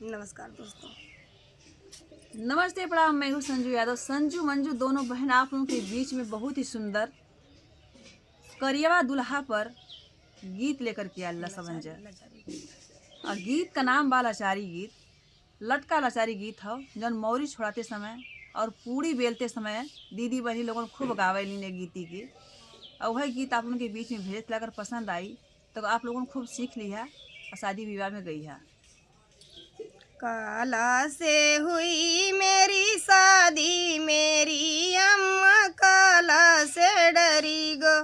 नमस्कार दोस्तों। नमस्ते प्रणाम। मैं हूँ संजू यादव। संजू मंजू दोनों बहन आप लोगों के बीच में बहुत ही सुंदर करियवा दुल्हा पर गीत लेकर के अल्लाह सबंजा। और गीत का नाम बा लाचारी गीत। लटका लाचारी गीत हो जौन मौरी छोड़ाते समय और पूड़ी बेलते समय दीदी बहनी लोगन खूब गावे लीने गीती की। और वह गीत आप लोगों के बीच में भेज अगर पसंद आई तो आप लोगों खूब सीख लिया और शादी विवाह में गई है। काला से हुई मेरी शादी, मेरी अम्मा काला से डरी गो।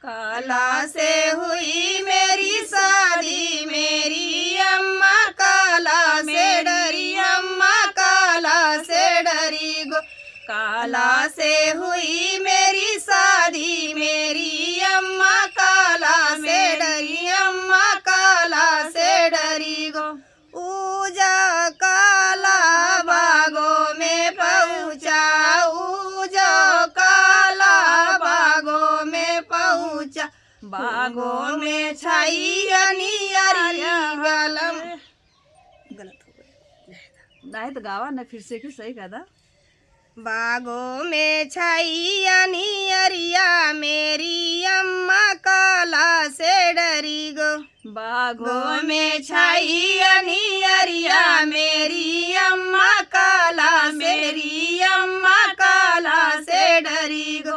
काला से हुई मेरी शादी, मेरी अम्मा काला से डरी, अम्मा काला से डरी गो। काला से हुई मेरी शादी, मेरी अम्मा काला से डरी, अम्मा काला से डरी गो। ऊजा काला बागों में पहुँचा, ऊजो काला बागों में पहुँचा, बागों में छाई अनियरी गलम। गलत हो गया, नहीं तो गावा न फिर से कि सही कहा। बागों में छाई अनियरिया, मेरी अम्मा काला से डरी गो। बागों में छाई अनियरिया, मेरी अम्मा काला, मेरी अम्मा काला से डरी गो।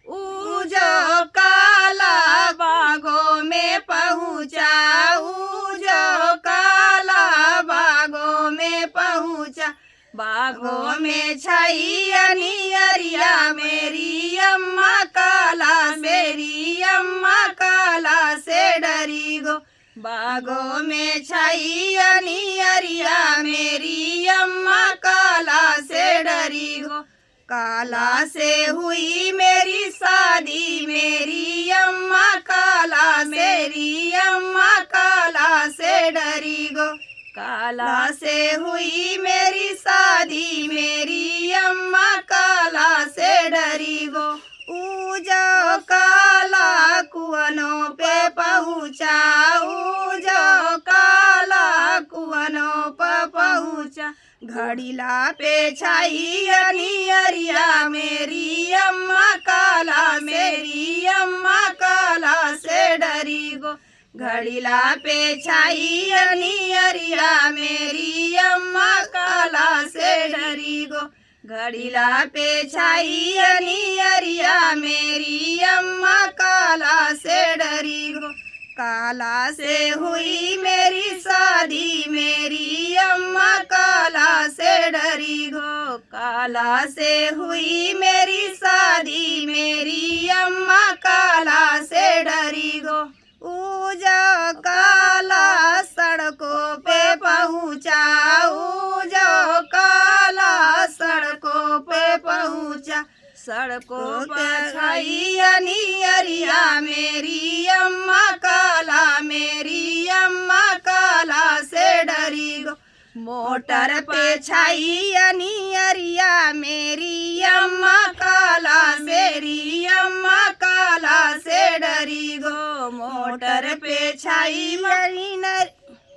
ऊजो काला बागों में पहुँचा, ऊजो काला बागों में पहुँचा, बागों में छाई अनियरिया, मेरी अम्मा काला, मेरी अम्मा काला से डरी गो। बागों में छाई अनियरिया, मेरी अम्मा काला से डरी गो। काला से हुई मेरी शादी, मेरी अम्मा काला, मेरी अम्मा काला से डरी गो। काला से हुई मेरी शादी, मेरी अम्मा काला से डरी गो। ऊजो काला कुआनों पे पहुँचा, ऊजो काला कुआनों पे पहुँचा, घड़ीला पे छाई अनियरिया, मेरी अम्मा काला, मेरी अम्मा काला से डरी गो। घड़ीला पे छाई अनियरिया, मेरी अम्मा काला से डरी गो। घड़ीला पे छाई अनियरिया, मेरी अम्मा काला से डरी गो। काला से हुई मेरी शादी, मेरी अम्मा काला से डरी गो। काला से हुई मेरी शादी, मेरी अम्मा काला से डरी गो। ऊजो काला सड़कों पे पहुँचा, ऊजो काला सड़कों पे पहुँचा, सड़कों पे छाई अनियरिया, मेरी अम्मा काला, मेरी अम्मा काला से डरी गो। मोटर पे छाई अनियरिया, मेरी अम्मा काला, मेरी अम्मा काला से डरी गो। मोटर पे छाई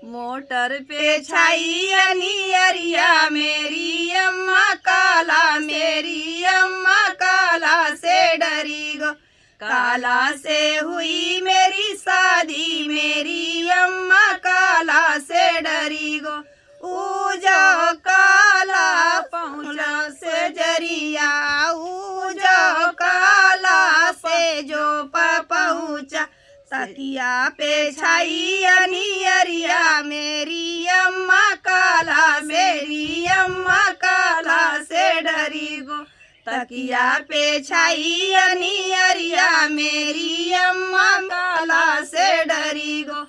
मोटर पे छाई अनियरिया, मेरी अम्मा काला, मेरी अम्मा काला से डरी गो। काला से हुई मेरी शादी, मेरी अम्मा काला से डरी गो। ऊजो काला पहुँचा से जरिया, ऊजो काला से जो पहुँचा, तकिया पे छाई अनियरिया, मेरी अम्मा काला, मेरी अम्मा काला से डरी गो। तकिया पे छाई अनियरिया, मेरी अम्मा काला से डरी गो।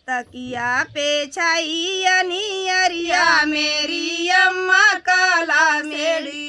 तकिया पे छाई अनियरिया, मेरी अम्मा काला, मेरी